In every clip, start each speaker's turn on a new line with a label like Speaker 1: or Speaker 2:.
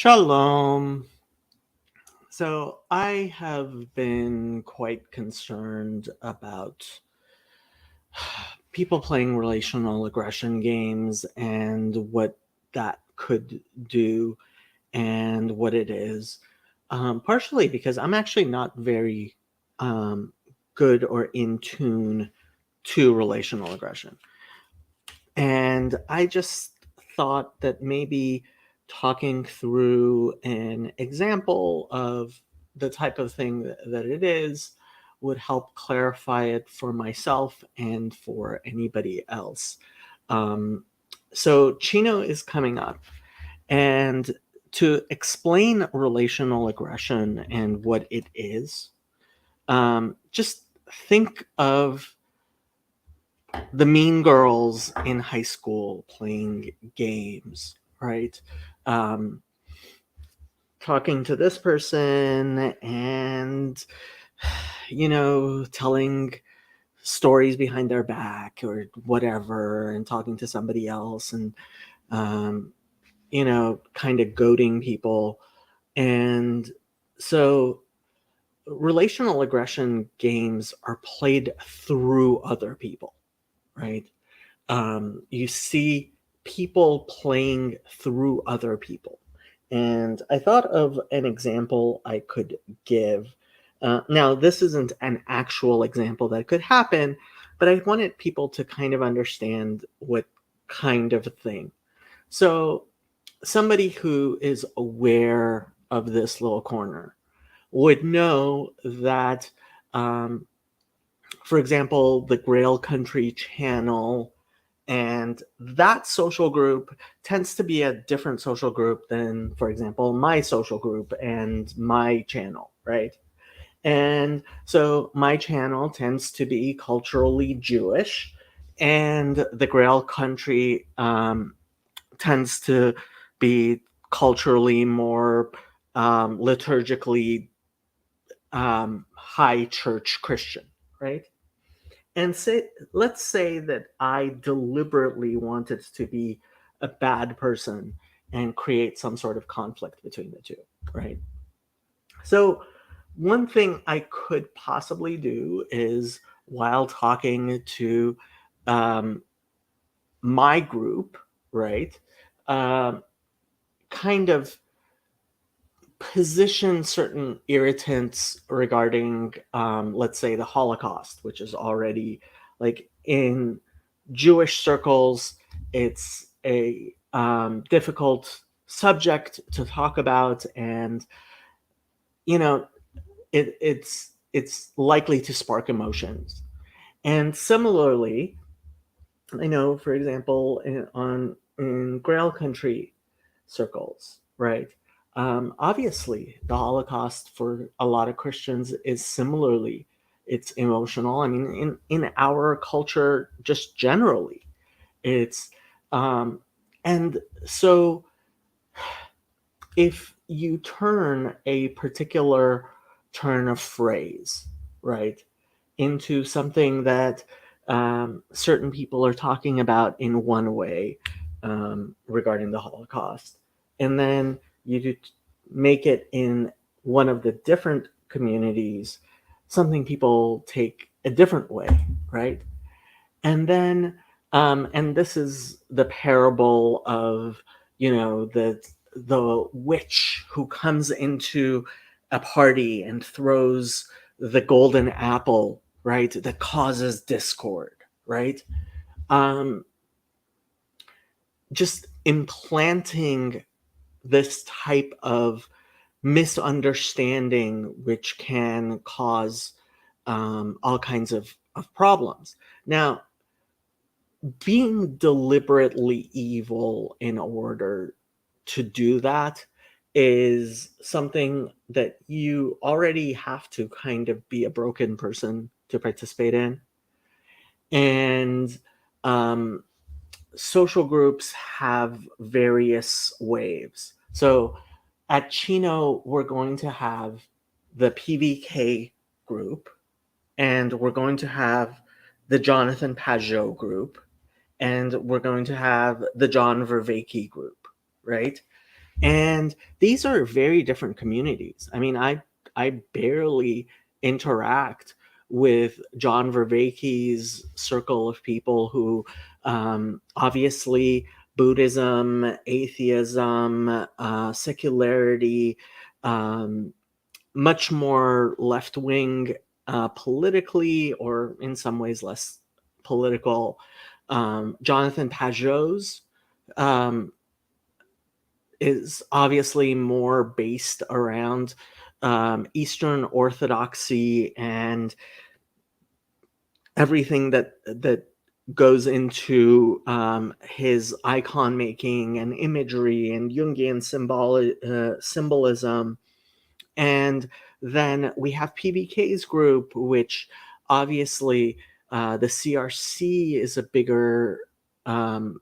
Speaker 1: Shalom. So I have been quite concerned about people playing relational aggression games and what that could do and what it is. Partially because I'm actually not very um, good or in tune to relational aggression. And I just thought that maybe talking through an example of the type of thing that it is would help clarify it for myself and for anybody else. Um, so, Chino is coming up. And to explain relational aggression and what it is, just think of the mean girls in high school playing games, right? Um, Talking to this person and, telling stories behind their back or whatever, and talking to somebody else and, um, kind of goading people. And so relational aggression games are played through other people, right? You see people playing through other people. And I thought of an example I could give. Now, this isn't an actual example that could happen, but I wanted people to kind of understand what kind of a thing. So, somebody who is aware of this little corner would know that, um, for example, the Grail Country channel and that social group tends to be a different social group than, for example, my social group and my channel, right? And so my channel tends to be culturally Jewish, and the Grail Country tends to be culturally more liturgically high church Christian, right? And let's say that I deliberately wanted to be a bad person and create some sort of conflict between the two, right? So one thing I could possibly do is, while talking to um, my group, right, um, kind of position certain irritants regarding, let's say, the Holocaust, which is already, like, in Jewish circles, it's a difficult subject to talk about, and you know it's likely to spark emotions. And similarly, I know, for example, in Grail Country circles, right? Obviously, the Holocaust for a lot of Christians is similarly, it's emotional. I mean, in our culture, just generally, it's and so if you turn a particular turn of phrase, right, into something that certain people are talking about in one way, regarding the Holocaust, and then make it in one of the different communities something people take a different way, right? And then, and this is the parable of, the witch who comes into a party and throws the golden apple, right, that causes discord, right? Um, just implanting this type of misunderstanding, which can cause all kinds of problems. Now, being deliberately evil in order to do that is something that you already have to kind of be a broken person to participate in. And um, social groups have various waves. So at Chino, we're going to have the PVK group, and we're going to have the Jonathan Pajot group, and we're going to have the John Vervaeke group, right? And these are very different communities. I mean, I barely interact with John Vervaeke's circle of people who, obviously, Buddhism, atheism, secularity, um, much more left wing politically, or in some ways less political. Jonathan Pajot's um, is obviously more based around Eastern Orthodoxy and everything that goes into his icon making and imagery and Jungian symbolism. And then we have PBK's group, which obviously the CRC is a bigger um,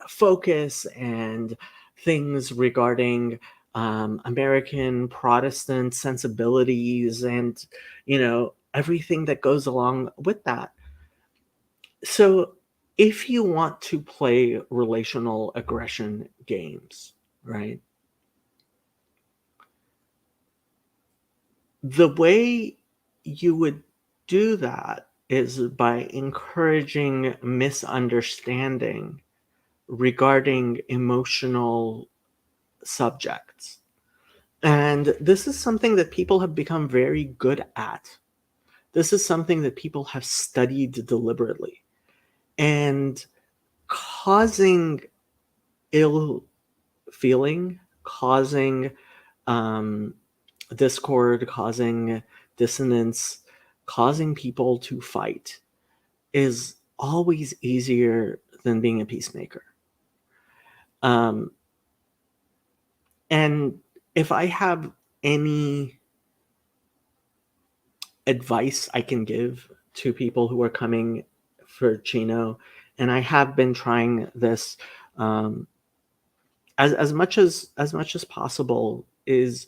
Speaker 1: focus, and things regarding American Protestant sensibilities and, everything that goes along with that. So, if you want to play relational aggression games, right, the way you would do that is by encouraging misunderstanding regarding emotional subjects. And this is something that people have become very good at. This is something that people have studied deliberately. And causing ill feeling, causing um, discord, causing dissonance, causing people to fight is always easier than being a peacemaker. Um, and if I have any advice I can give to people who are coming for Chino, and I have been trying this um, as much as possible, is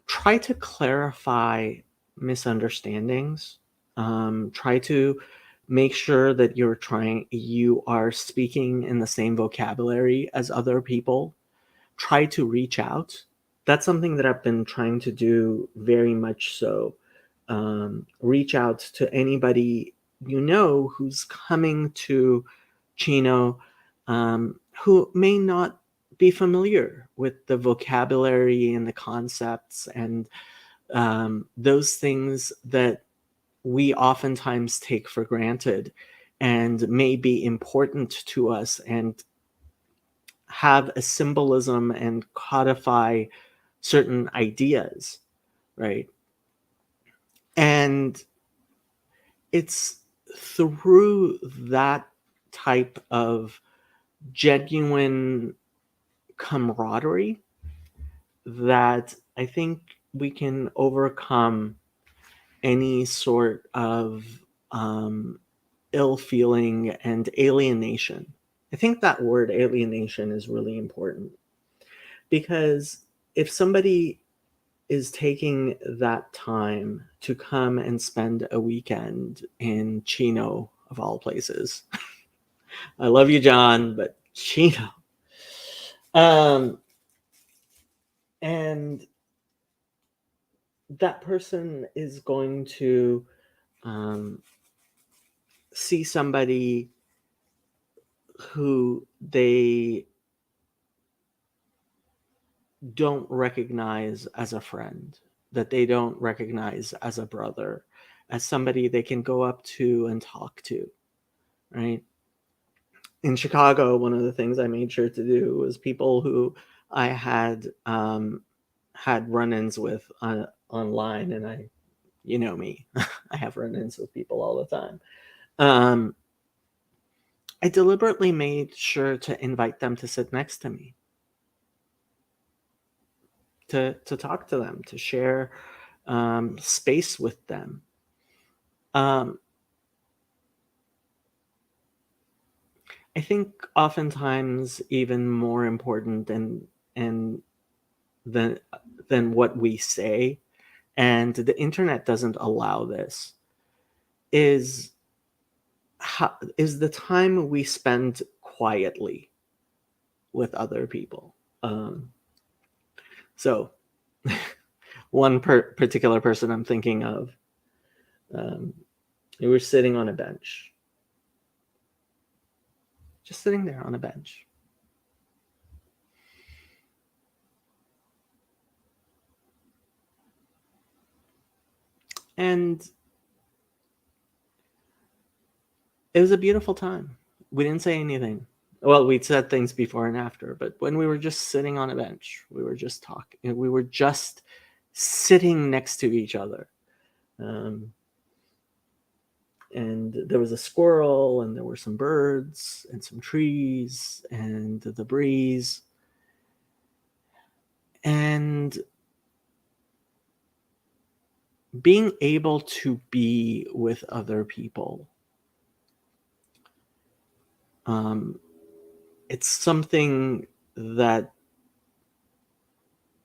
Speaker 1: try to clarify misunderstandings. Try to make sure that you are speaking in the same vocabulary as other people. Try to reach out. That's something that I've been trying to do very much so. Reach out to anybody who's coming to Chino, who may not be familiar with the vocabulary and the concepts and those things that we oftentimes take for granted and may be important to us and have a symbolism and codify certain ideas, right? And it's through that type of genuine camaraderie that I think we can overcome any sort of um, ill feeling and alienation. I think that word alienation is really important, because if somebody is taking that time to come and spend a weekend in Chino, of all places. I love you, John, but Chino. Um, and that person is going to um, see somebody who they don't recognize as a friend, that they don't recognize as a brother, as somebody they can go up to and talk to, right? In Chicago, one of the things I made sure to do was people who I had run-ins with online, and you know me, I have run-ins with people all the time. Um, I deliberately made sure to invite them to sit next to me, to talk to them, to share space with them. Um, I think oftentimes even more important and than than what we say, and the internet doesn't allow this, is is the time we spend quietly with other people. Um, so one particular person I'm thinking of, um, we were sitting on a bench, just sitting there on a bench. And it was a beautiful time. We didn't say anything. Well, we'd said things before and after, but when we were just sitting on a bench, we were just talking. We were just sitting next to each other. Um, and there was a squirrel, and there were some birds, and some trees, and the breeze. And being able to be with other people, um, it's something that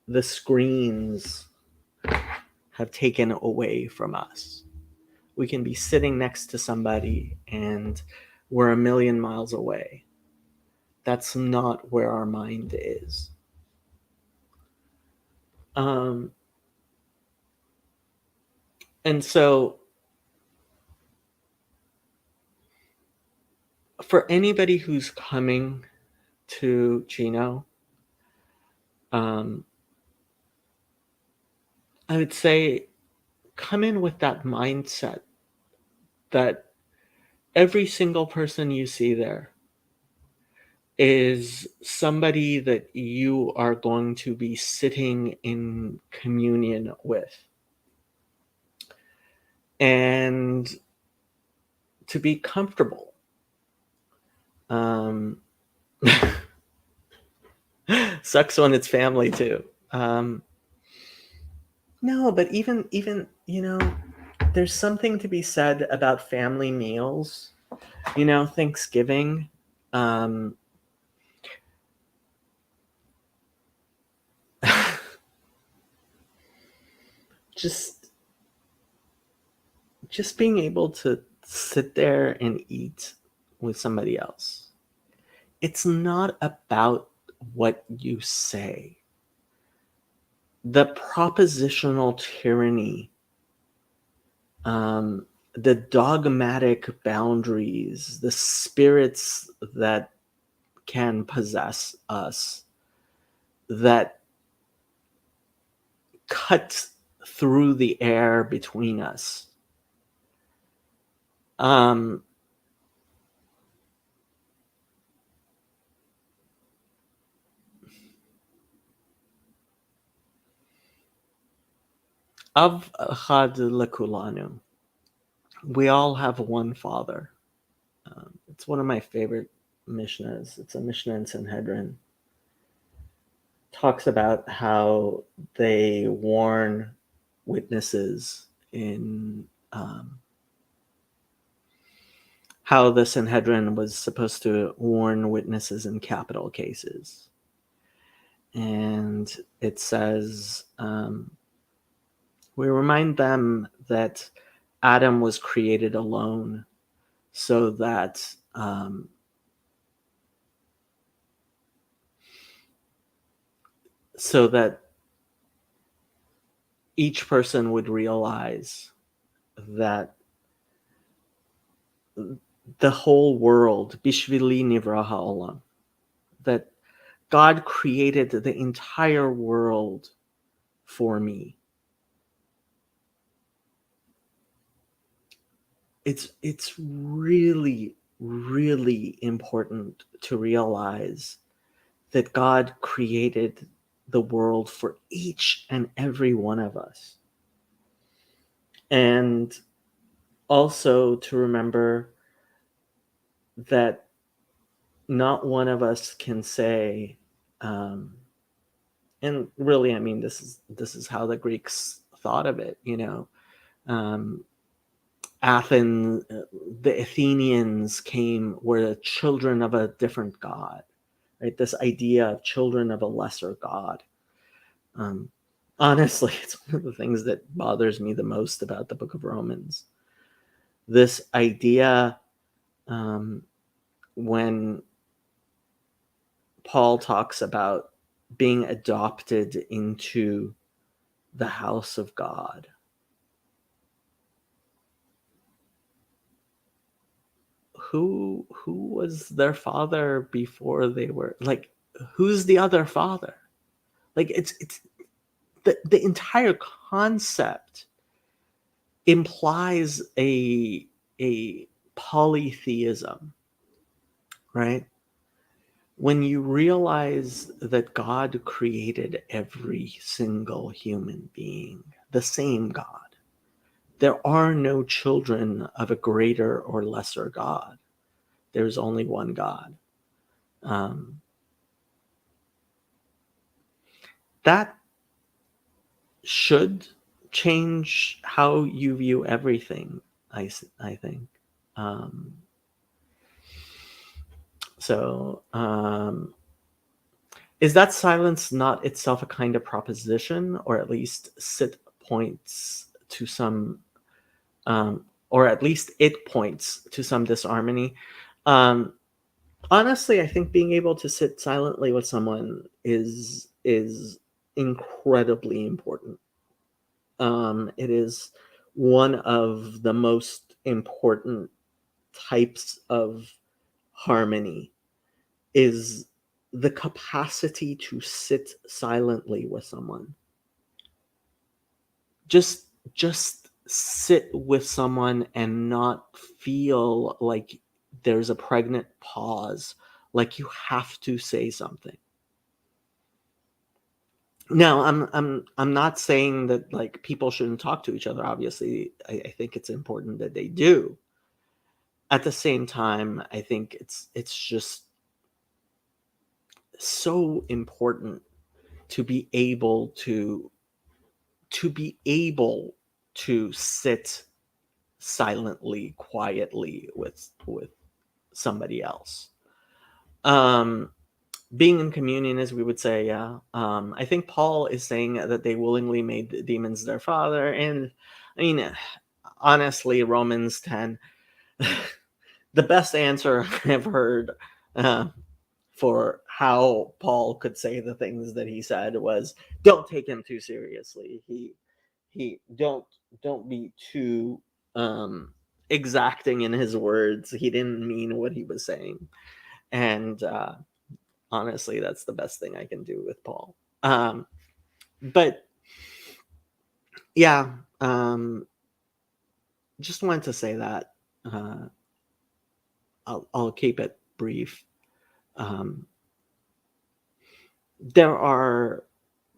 Speaker 1: the screens have taken away from us. We can be sitting next to somebody and we're a million miles away. That's not where our mind is. Um, and so, for anybody who's coming to Chino, um, I would say come in with that mindset that every single person you see there is somebody that you are going to be sitting in communion with. And to be comfortable. Um, sucks when it's family too. No, but even there's something to be said about family meals. Thanksgiving. Um, just just being able to sit there and eat with somebody else. It's not about what you say. The propositional tyranny, um, the dogmatic boundaries, the spirits that can possess us, that cut through the air between us. Um, Av Echad Lekulanu. We all have one Father. It's one of my favorite Mishnahs. It's a Mishnah in Sanhedrin. Talks about how they warn witnesses in how the Sanhedrin was supposed to warn witnesses in capital cases. And it says, we remind them that Adam was created alone so that each person would realize that the whole world, Bishvili Nivra Ha'olam, that God created the entire world for me. It's really, really important to realize that God created the world for each and every one of us. And also to remember that not one of us can say, and really, I mean, this is how the Greeks thought of it. Athens, the Athenians were the children of a different god, right? This idea of children of a lesser god. Honestly, it's one of the things that bothers me the most about the Book of Romans. This idea, when Paul talks about being adopted into the house of God. Who was their father before they were, like, who's the other father? Like, it's the entire concept implies a polytheism, right? When you realize that God created every single human being, the same God, there are no children of a greater or lesser God. There's only one God. Um, that should change how you view everything, I think. Um, so, is that silence not itself a kind of proposition, or at least sit points to some, or at least it points to some disharmony? Um, Honestly, I think being able to sit silently with someone is incredibly important. It is one of the most important types of harmony, is the capacity to sit silently with someone. Just sit with someone and not feel like there's a pregnant pause, like you have to say something. Now, I'm not saying that, like, people shouldn't talk to each other. Obviously, I think it's important that they do. At the same time, I think it's just so important to be able to sit silently, quietly with somebody else. Um, Being in communion, as we would say, yeah. I think Paul is saying that they willingly made the demons their father, and I mean, honestly, Romans 10, the best answer I've heard uh, for how Paul could say the things that he said was, "Don't take him too seriously. He don't be too exacting in his words. He didn't mean what he was saying." And honestly, that's the best thing I can do with Paul. But yeah, just wanted to say that. Uh, I'll keep it brief. Um, there are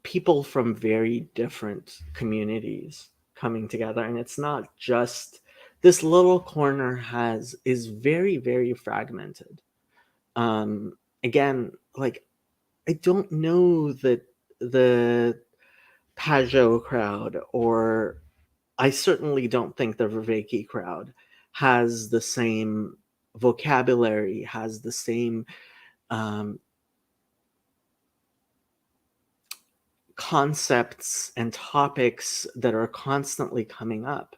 Speaker 1: people from very different communities coming together, and it's not just this little corner has is very fragmented. Again, like, I don't know that the Pajot crowd, or I certainly don't think the Vervaeke crowd has the same vocabulary, has the same um, concepts and topics that are constantly coming up.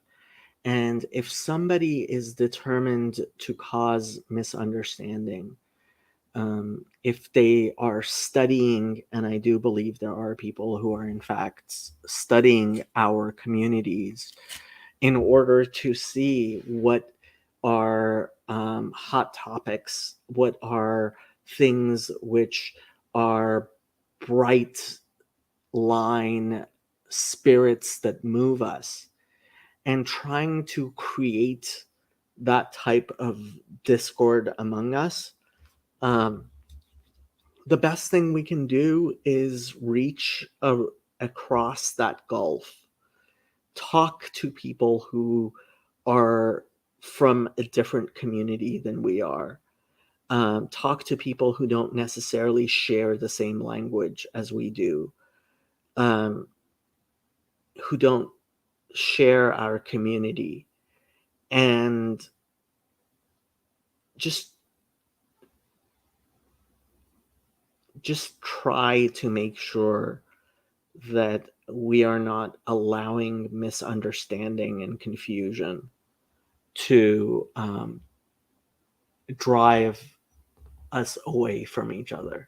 Speaker 1: And if somebody is determined to cause misunderstanding, if they are studying, and I do believe there are people who are in fact studying our communities in order to see what are hot topics, what are things which are bright line spirits that move us, and trying to create that type of discord among us. Um, the best thing we can do is reach across that gulf, talk to people who are from a different community than we are, talk to people who don't necessarily share the same language as we do, um, who don't share our community, and just try to make sure that we are not allowing misunderstanding and confusion to drive us away from each other.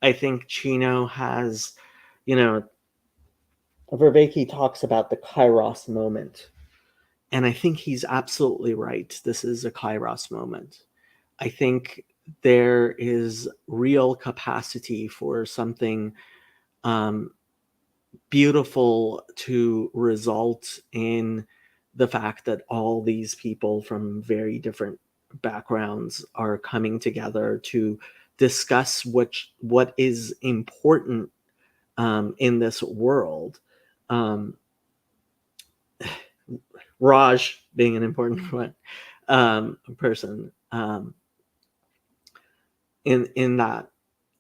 Speaker 1: I think Chino has, you know, Vervaeke talks about the Kairos moment. And I think he's absolutely right. This is a Kairos moment. I think there is real capacity for something um, beautiful to result in the fact that all these people from very different backgrounds are coming together to discuss what is important in this world. Um, Raj being an important one, person in that.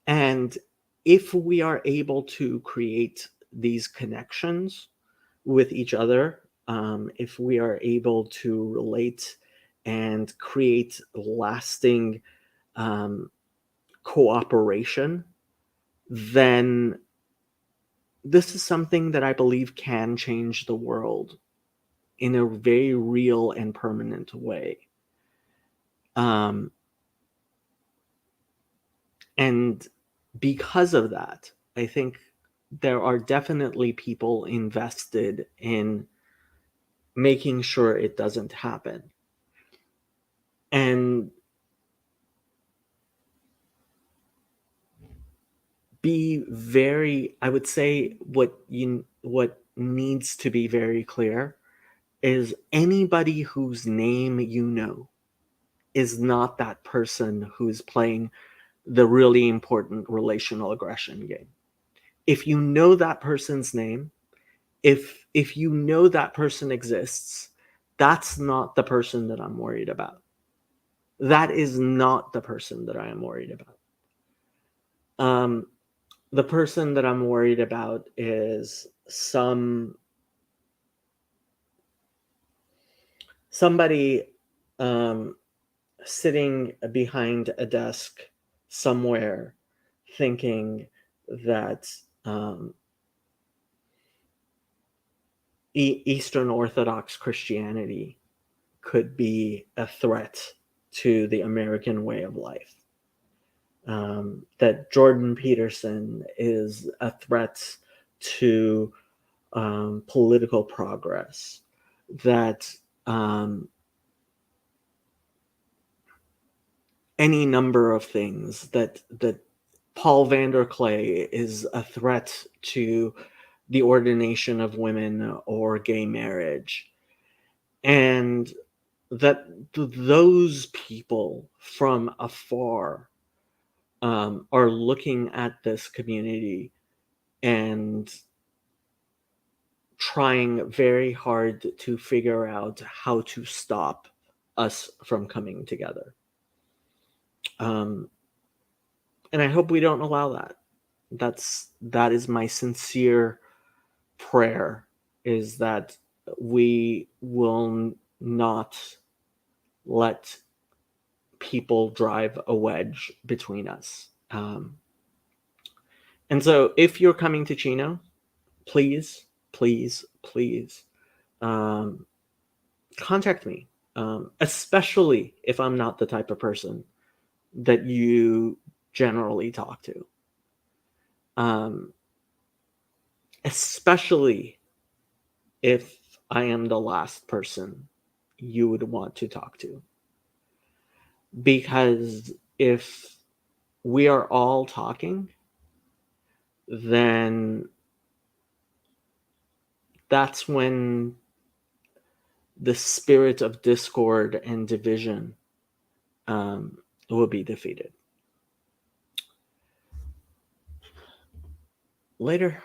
Speaker 1: And if we are able to create these connections with each other, if we are able to relate and create lasting um, cooperation, then this is something that I believe can change the world in a very real and permanent way. Um, and because of that, I think there are definitely people invested in making sure it doesn't happen. And be very, I would say what needs to be very clear is anybody whose name you know is not that person who's playing the really important relational aggression game. If you know that person's name, if you know that person exists, that's not the person that I'm worried about. That is not the person that I am worried about. Um, the person that I'm worried about is somebody um, sitting behind a desk somewhere, thinking that um, Eastern Orthodox Christianity could be a threat to the American way of life. That Jordan Peterson is a threat to political progress, that any number of things, that Paul Vanderklay is a threat to the ordination of women or gay marriage, and that those people from afar are looking at this community and trying very hard to figure out how to stop us from coming together. Um, and I hope we don't allow that. That is my sincere prayer, is that we will not let people drive a wedge between us. And so if you're coming to Chino, please, please, please um, contact me, especially if I'm not the type of person that you generally talk to. Um, especially if I am the last person you would want to talk to. Because if we are all talking, then that's when the spirit of discord and division will be defeated. Later.